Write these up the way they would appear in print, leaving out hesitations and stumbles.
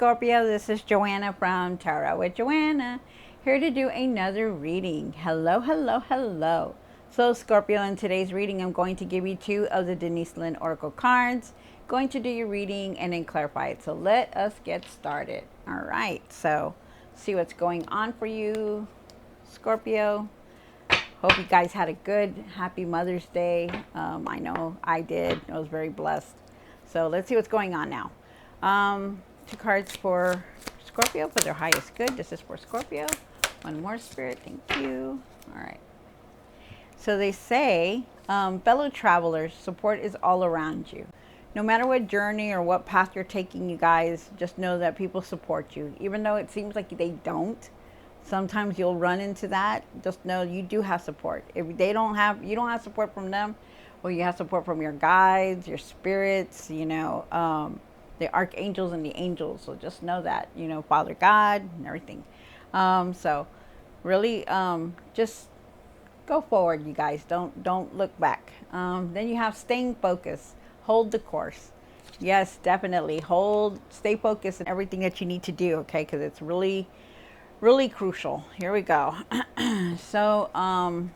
Scorpio, this is Joanna from Tarot with Joanna, here to do another reading. Hello, hello, hello. So Scorpio, in today's reading, I'm going to give you two of the Denise Lynn Oracle cards. Going to do your reading and then clarify it. So let us get started. All right, so see what's going on for you, Scorpio. Hope you guys had a good, happy Mother's Day. I know I did. I was very blessed. So let's see what's going on now. Two cards for Scorpio for their highest good. This is for Scorpio. One more, Spirit. Thank you. All right. So they say, fellow travelers, support is all around you. No matter what journey or what path you're taking, you guys, just know that people support you. Even though it seems like they don't, sometimes you'll run into that. Just know you do have support. If they don't have, you don't have support from them, well, you have support from your guides, your spirits, you know, the archangels and the angels. So just know that, you know, Father God and everything. So really, just go forward, you guys. Don't look back. Then you have staying focused. Hold the course. Yes, definitely stay focused in everything that you need to do. Okay, because it's really, really crucial. Here we go. So,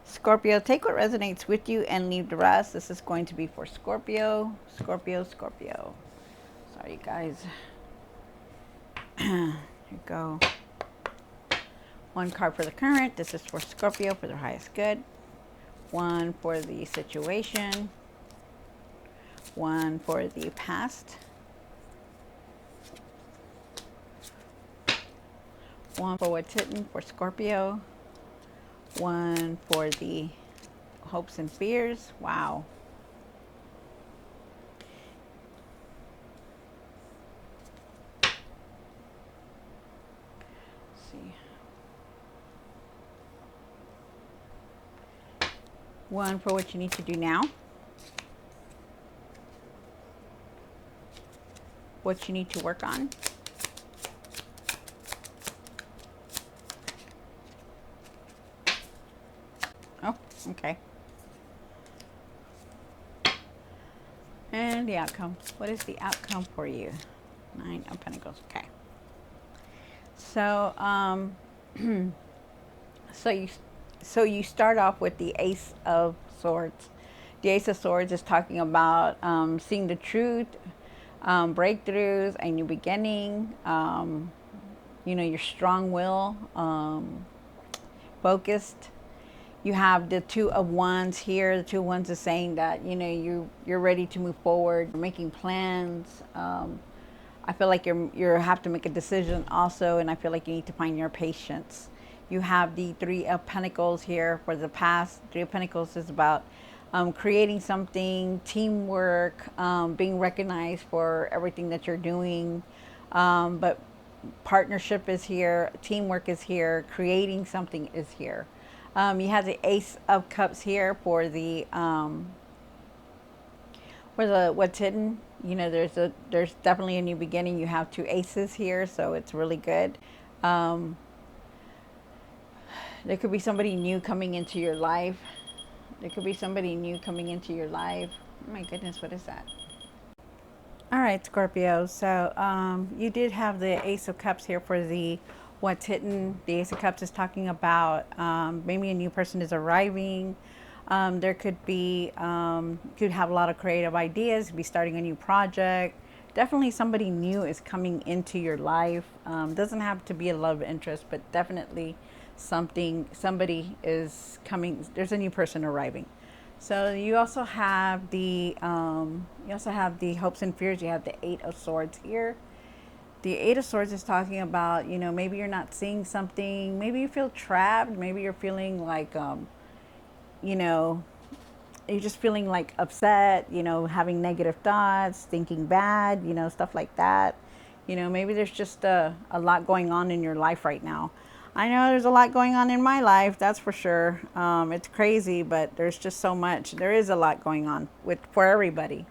Scorpio, take what resonates with you and leave the rest. This is going to be for Scorpio. Scorpio. Sorry, guys. Here you go. One card for the current. This is for Scorpio for their highest good. One for the situation. One for the past. One for what's hidden for Scorpio. One for the hopes and fears. Wow. Let's see. One for what you need to do now. What you need to work on. Oh, okay. And the outcome. What is the outcome for you? Nine of Pentacles. Okay. So, so you start off with the Ace of Swords. The Ace of Swords is talking about seeing the truth, breakthroughs, a new beginning. You know, your strong will, focused. You have the Two of Wands here. The Two of Wands is saying that, you know, you're ready to move forward, you're making plans. I feel like you have to make a decision also, and I feel like you need to find your patience. You have the Three of Pentacles here for the past. Three of Pentacles is about creating something, teamwork, being recognized for everything that you're doing. But partnership is here, teamwork is here, creating something is here. You have the Ace of Cups here for the what's hidden. You know, there's definitely a new beginning. You have two aces here, so it's really good. There could be somebody new coming into your life. There could be somebody new coming into your life. Oh my goodness, what is that? All right, Scorpio. So you did have the Ace of Cups here for the what's hidden. The Ace of Cups is talking about maybe a new person is arriving. There could be, could have a lot of creative ideas, be starting a new project. Definitely somebody new is coming into your life. Doesn't have to be a love interest, but definitely somebody is coming. There's a new person arriving. So you also have the hopes and fears. You have the Eight of Swords here. The Eight of Swords is talking about, you know, maybe you're not seeing something. Maybe you feel trapped. Maybe you're feeling like, you know, you're just feeling like upset, you know, having negative thoughts, thinking bad, you know, stuff like that. You know, maybe there's just a lot going on in your life right now. I know there's a lot going on in my life, that's for sure. It's crazy, but there's just so much. There is a lot going on for everybody.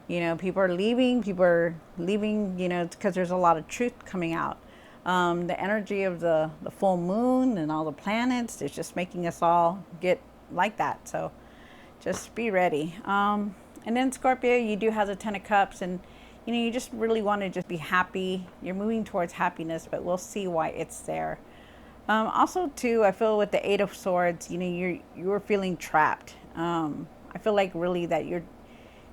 You know, people are leaving, you know, because there's a lot of truth coming out. The energy of the full moon and all the planets is just making us all get like that. So just be ready. And then Scorpio, you do have the Ten of Cups, and You know, you just really want to just be happy. You're moving towards happiness, but we'll see why it's there. Also, too, I feel with the Eight of Swords, you know, you're feeling trapped. I feel like really that you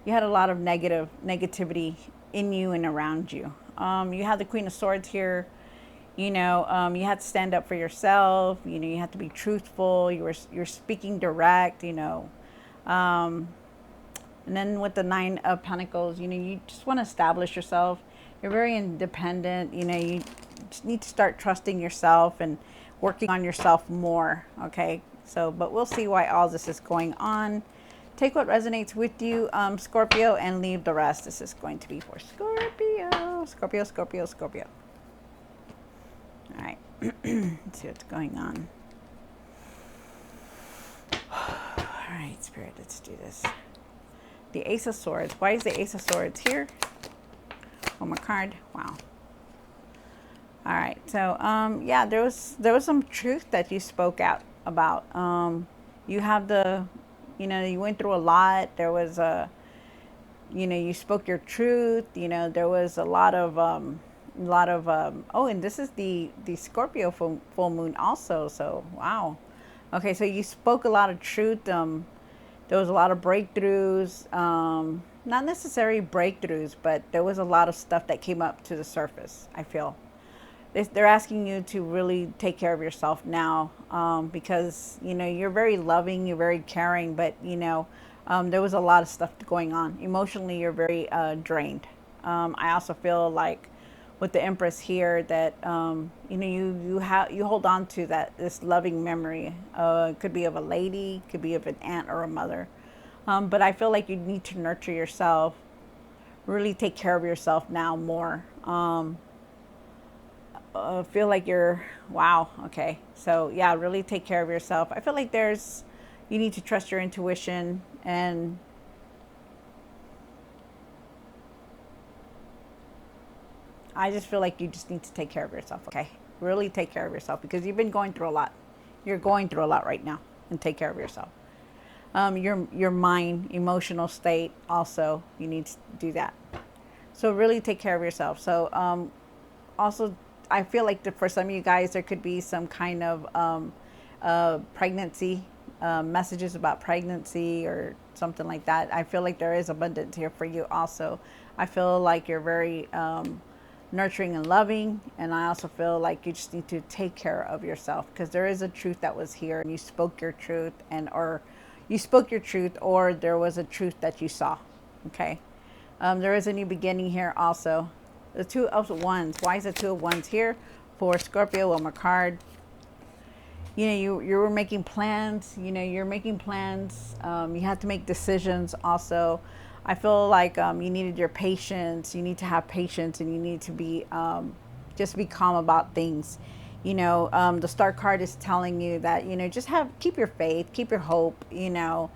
had a lot of negativity in you and around you. You have the Queen of Swords here. You know, you had to stand up for yourself. You know, you have to be truthful. You're speaking direct. You know, and then with the Nine of Pentacles, you know, you just want to establish yourself. You're very independent. You know, you just need to start trusting yourself and working on yourself more. Okay. So, but we'll see why all this is going on. Take what resonates with you, Scorpio, and leave the rest. This is going to be for Scorpio. Scorpio, Scorpio, Scorpio. All right. Let's see what's going on. All right, Spirit, let's do this. The Ace of Swords. Why is the Ace of Swords here? Oh, my card. Wow. All right. So, yeah, there was some truth that you spoke out about. You have you know, you went through a lot. There was you know, you spoke your truth. You know, there was a lot of oh, and this is the Scorpio full moon also. So, wow. Okay, so you spoke a lot of truth. There was a lot of breakthroughs. Not necessarily breakthroughs, but there was a lot of stuff that came up to the surface, I feel. They're asking you to really take care of yourself now, because, you know, you're very loving, you're very caring, but, you know, there was a lot of stuff going on. Emotionally, you're very drained. I also feel like with the Empress here that, you know, you hold on to this loving memory. It could be of a lady, could be of an aunt or a mother. But I feel like you need to nurture yourself, really take care of yourself now more. Feel like wow, okay. So yeah, really take care of yourself. I feel like you need to trust your intuition, and I just feel like you just need to take care of yourself, okay? Really take care of yourself, because you've been going through a lot. You're going through a lot right now, and take care of yourself. Your mind, emotional state also, you need to do that. So really take care of yourself. So also, I feel like for some of you guys, there could be some kind of pregnancy, messages about pregnancy or something like that. I feel like there is abundance here for you also. I feel like you're very nurturing and loving, and I also feel like you just need to take care of yourself, because there is a truth that was here, and you spoke your truth, or there was a truth that you saw. Okay. There is a new beginning here also. The Two of Wands. Why is the Two of Wands here for Scorpio? One more card. You know, you were making plans. You know, you're making plans. You had to make decisions also. I feel like you needed your patience. You need to have patience, and you need to be just be calm about things. You know, the Star card is telling you that, you know, just keep your faith, keep your hope. You know,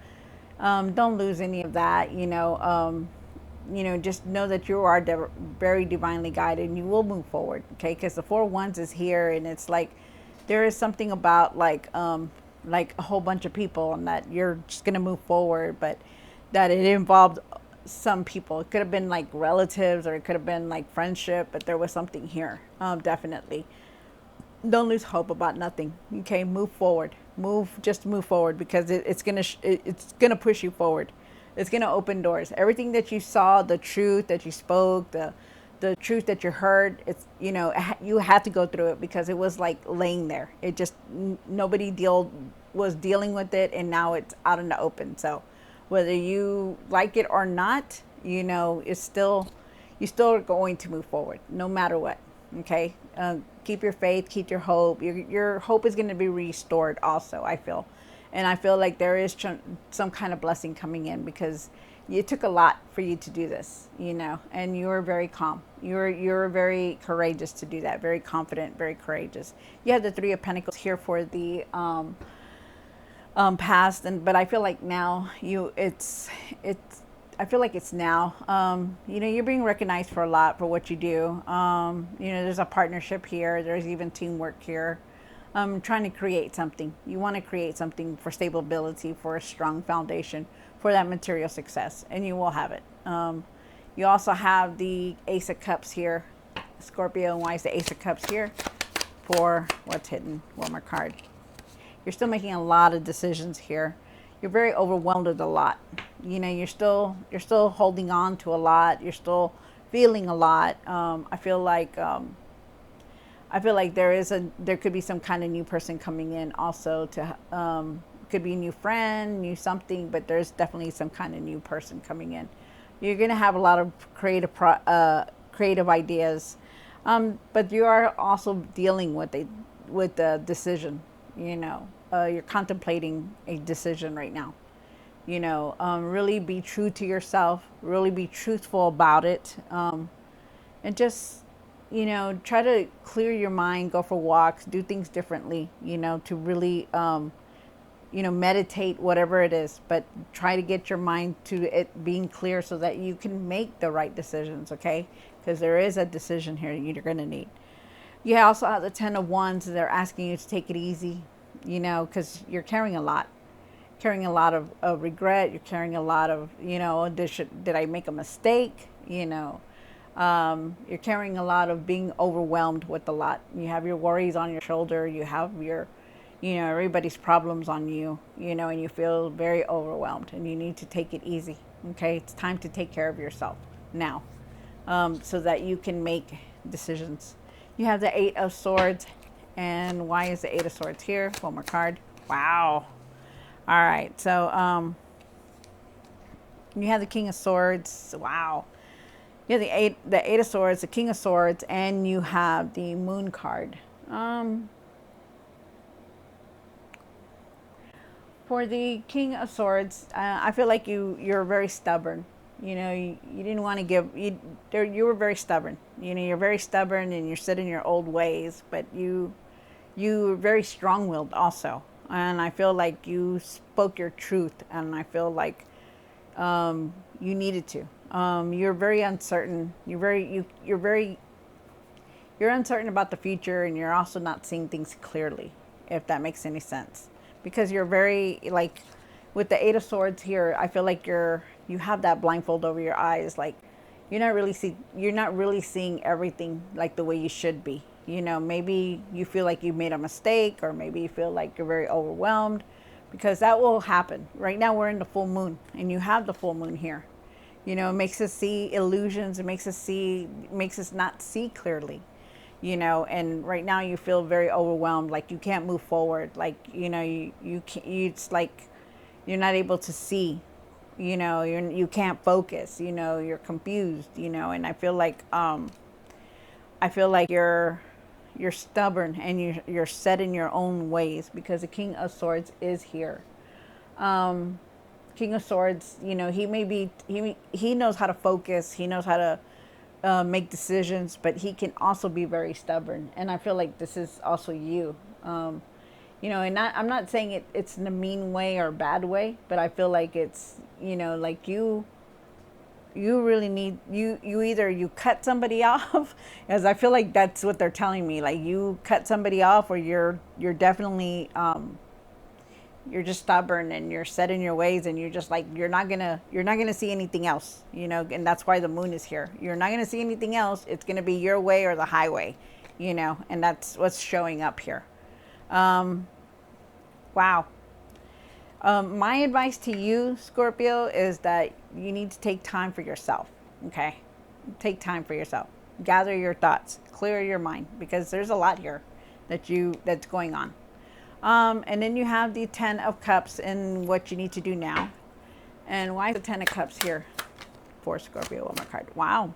don't lose any of that. You know, just know that you are very divinely guided, and you will move forward. Okay, because the Four of Wands is here, and it's like there is something about like a whole bunch of people, and that you're just gonna move forward, but that it involved some people. It could have been like relatives, or it could have been like friendship, but there was something here. Definitely. Don't lose hope about nothing. Okay, move forward. Just move forward, because it's gonna push you forward. It's going to open doors. Everything that you saw, the truth that you spoke, the truth that you heard, it's, you know, you had to go through it, because it was like laying there. It just, nobody was dealing with it, and now it's out in the open. So whether you like it or not, you know, you still are going to move forward no matter what. Okay. Keep your faith, keep your hope. Your hope is going to be restored also, I feel. And I feel like there is some kind of blessing coming in, because it took a lot for you to do this, you know, and you were very calm. You're very courageous to do that, very confident, very courageous. You have the Three of Pentacles here for the past, but I feel like now I feel like it's now. You know, you're being recognized for a lot for what you do. You know, there's a partnership here. There's even teamwork here. Trying to create something. You want to create something for stability, for a strong foundation, for that material success, and you will have it. You also have the Ace of Cups here, Scorpio. And why is the Ace of Cups here? For what's hidden? One more card. You're still making a lot of decisions here. You're very overwhelmed with a lot. You know, you're still holding on to a lot. You're still feeling a lot. I feel like there could be some kind of new person coming in also to could be a new friend, new something, but there's definitely some kind of new person coming in. You're going to have a lot of creative ideas, but you are also dealing with a decision. You know, you're contemplating a decision right now. You know, really be true to yourself. Really be truthful about it, and just, you know, try to clear your mind. Go for walks. Do things differently. You know, to really you know, meditate, whatever it is, but try to get your mind to it being clear so that you can make the right decisions, okay? Because there is a decision here you're going to need. You also have the Ten of Wands. They're asking you to take it easy, you know, because you're carrying a lot. Carrying a lot of regret. You're carrying a lot of, you know, did I make a mistake? You know, you're carrying a lot of being overwhelmed with a lot. You have your worries on your shoulder. You have your, you know, everybody's problems on you, you know, and you feel very overwhelmed and you need to take it easy. Okay. It's time to take care of yourself now, so that you can make decisions. You have the Eight of Swords. And why is the Eight of Swords here? One more card. Wow. All right. So, you have the King of Swords. Wow. You have the Eight of Swords, the King of Swords, and you have the Moon card. For the King of Swords, I feel like you're very stubborn. You know, you didn't want to you were very stubborn. You know, you're very stubborn and you're set in your old ways, but you were very strong-willed also. And I feel like you spoke your truth, and I feel like you needed to. You're very uncertain. You're uncertain about the future, and you're also not seeing things clearly, if that makes any sense. Because you're very, like, with the Eight of Swords here, I feel like you have that blindfold over your eyes. Like, you're not really seeing everything like the way you should be. You know, maybe you feel like you made a mistake, or maybe you feel like you're very overwhelmed, because that will happen. Right now we're in the full moon, and you have the full moon here. You know, it makes us see illusions. It makes us not see clearly. You know, and right now you feel very overwhelmed, like you can't move forward, like, you know, you can't, it's like you're not able to see, you know, you can't focus, you know, you're confused, you know. And I feel like you're stubborn, and you're set in your own ways, because the King of Swords is here. King of Swords, you know, he knows how to focus, he knows how to make decisions, but he can also be very stubborn. And I feel like this is also you. You know, and I'm not saying it's in a mean way or bad way, but I feel like it's, you know, like you really need, you either you cut somebody off, as I feel like that's what they're telling me, like you cut somebody off, or you're definitely you're just stubborn, and you're set in your ways, and you're just like, you're not gonna see anything else, you know. And that's why the moon is here. You're not gonna see anything else. It's gonna be your way or the highway, you know. And that's what's showing up here. Wow. My advice to you, Scorpio, is that you need to take time for yourself. Okay, take time for yourself. Gather your thoughts, clear your mind, because there's a lot here that's going on. And then you have the Ten of Cups and what you need to do now. And why is the Ten of Cups here for Scorpio? One more card. Wow.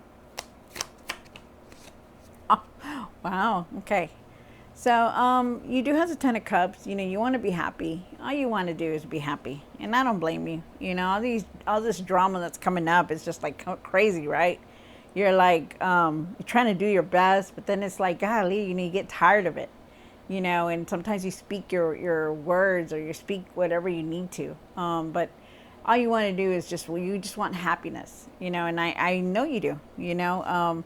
Oh, wow. Okay. So you do have the Ten of Cups. You know, you want to be happy. All you want to do is be happy. And I don't blame you. You know, all this drama that's coming up is just like crazy, right? You're like, you're trying to do your best, but then it's like, golly, you know, you get tired of it. You know, and sometimes you speak your words, or you speak whatever you need to. But all you want to do is you just want happiness, you know, and I know you do, you know.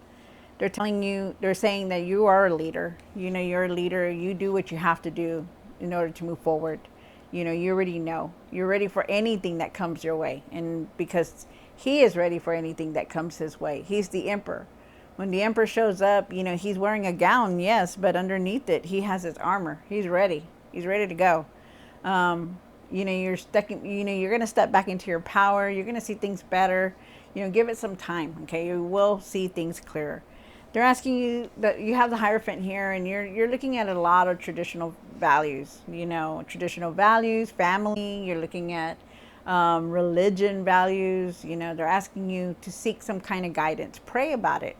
They're saying that you are a leader, you know, you're a leader, you do what you have to do in order to move forward. You know, you already know, you're ready for anything that comes your way. And because He is ready for anything that comes his way. He's the emperor. When the emperor shows up, he's wearing a gown, yes, but underneath it, he has his armor. He's ready. He's ready to go. You're stuck in, you're going to step back into your power. You're going to see things better. Give it some time. Okay. You will see things clearer. They're asking you that you have the Hierophant here, and you're looking at a lot of traditional values, traditional values, family. You're looking at religion values. They're asking you to seek some kind of guidance. Pray about it.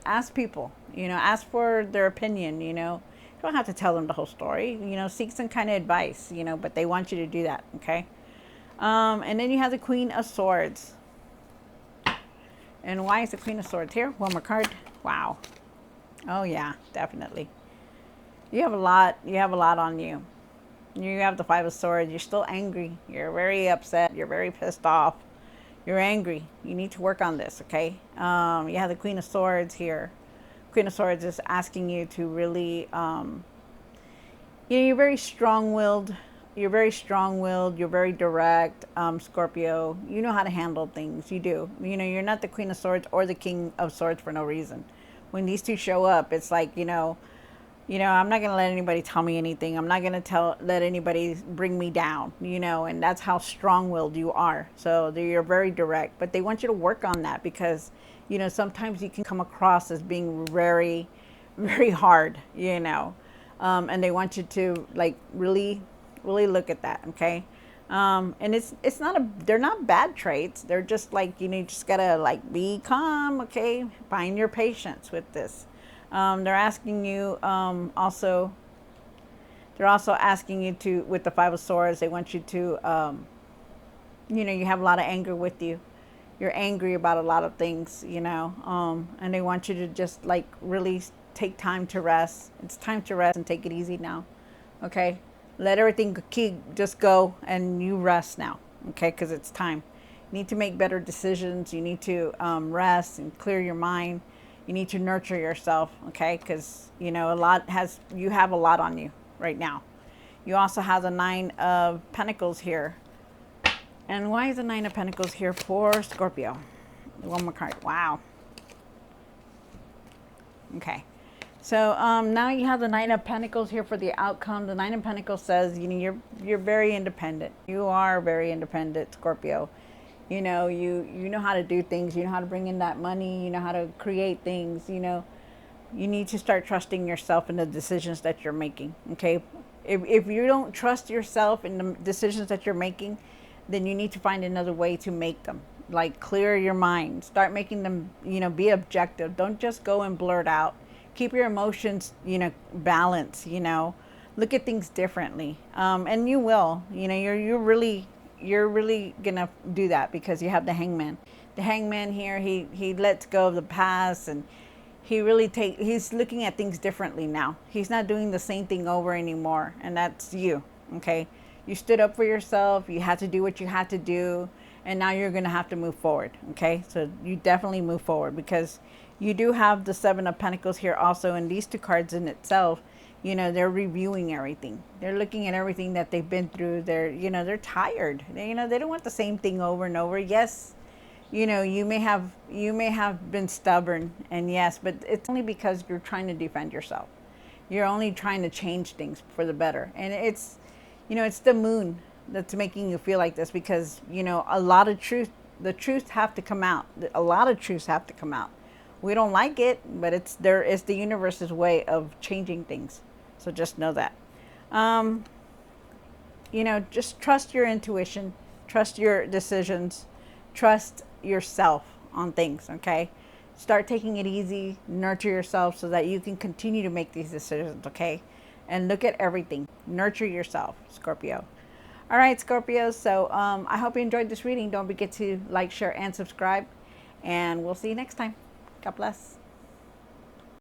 Ask people. Ask for their opinion. You don't have to tell them the whole story. Seek some kind of advice. But they want you to do that. Okay. And then you have the Queen of Swords. And why is the Queen of Swords here? One more card. Wow. Oh yeah, definitely. You have a lot on you. You have the Five of Swords. You're still angry. You're very upset. You're very pissed off. You're angry. You need to work on this, okay? You have the Queen of Swords here. Queen of Swords is asking you to really, you're very strong-willed. You're very strong-willed. You're very direct, Scorpio. You know how to handle things. You do. You're not the Queen of Swords or the King of Swords for no reason. When these two show up, it's like, I'm not going to let anybody tell me anything. I'm not going to let anybody bring me down, and that's how strong-willed you are. So you're very direct, but they want you to work on that because, sometimes you can come across as being very, very hard, and they want you to like really look at that. Okay. And they're not bad traits. They're just like, you just gotta like be calm. Okay. Find your patience with this. They're asking you, they're also asking you to, with the Five of Swords, they want you to, you have a lot of anger with you. You're angry about a lot of things, and they want you to just like really take time to rest. It's time to rest and take it easy now. Okay. Let everything just go and you rest now. Okay. Because it's time. You need to make better decisions. You need to rest and clear your mind. You need to nurture yourself, okay? Because, you have a lot on you right now. You also have the Nine of Pentacles here. And why is the Nine of Pentacles here for Scorpio? One more card. Wow. Okay. So now you have the Nine of Pentacles here for the outcome. The Nine of Pentacles says, you're very independent. You are very independent, Scorpio. You know how to do things. You know how to bring in that money. You know how to create things. You need to start trusting yourself in the decisions that you're making. Okay. If you don't trust yourself in the decisions that you're making, then you need to find another way to make them. Like clear your mind. Start making them, be objective. Don't just go and blurt out. Keep your emotions, balanced, look at things differently. And you will, you're really gonna do that because you have the Hangman. The Hangman here, he lets go of the past, and he's looking at things differently now. He's not doing the same thing over anymore, and that's you. Okay, you stood up for yourself. You had to do what you had to do, and now you're gonna have to move forward. Okay, so you definitely move forward because you do have the Seven of Pentacles here also, and these two cards in itself, they're reviewing everything. They're looking at everything that they've been through. They're tired. They don't want the same thing over and over. Yes, you may have been stubborn, and yes, but it's only because you're trying to defend yourself. You're only trying to change things for the better. And it's the moon that's making you feel like this because, a lot of the truth have to come out. A lot of truths have to come out. We don't like it, but it's the universe's way of changing things. So just know that. Just trust your intuition, trust your decisions, trust yourself on things, okay? Start taking it easy, nurture yourself so that you can continue to make these decisions, okay? And look at everything. Nurture yourself, Scorpio. All right, Scorpio. So I hope you enjoyed this reading. Don't forget to like, share, and subscribe. And we'll see you next time. God bless.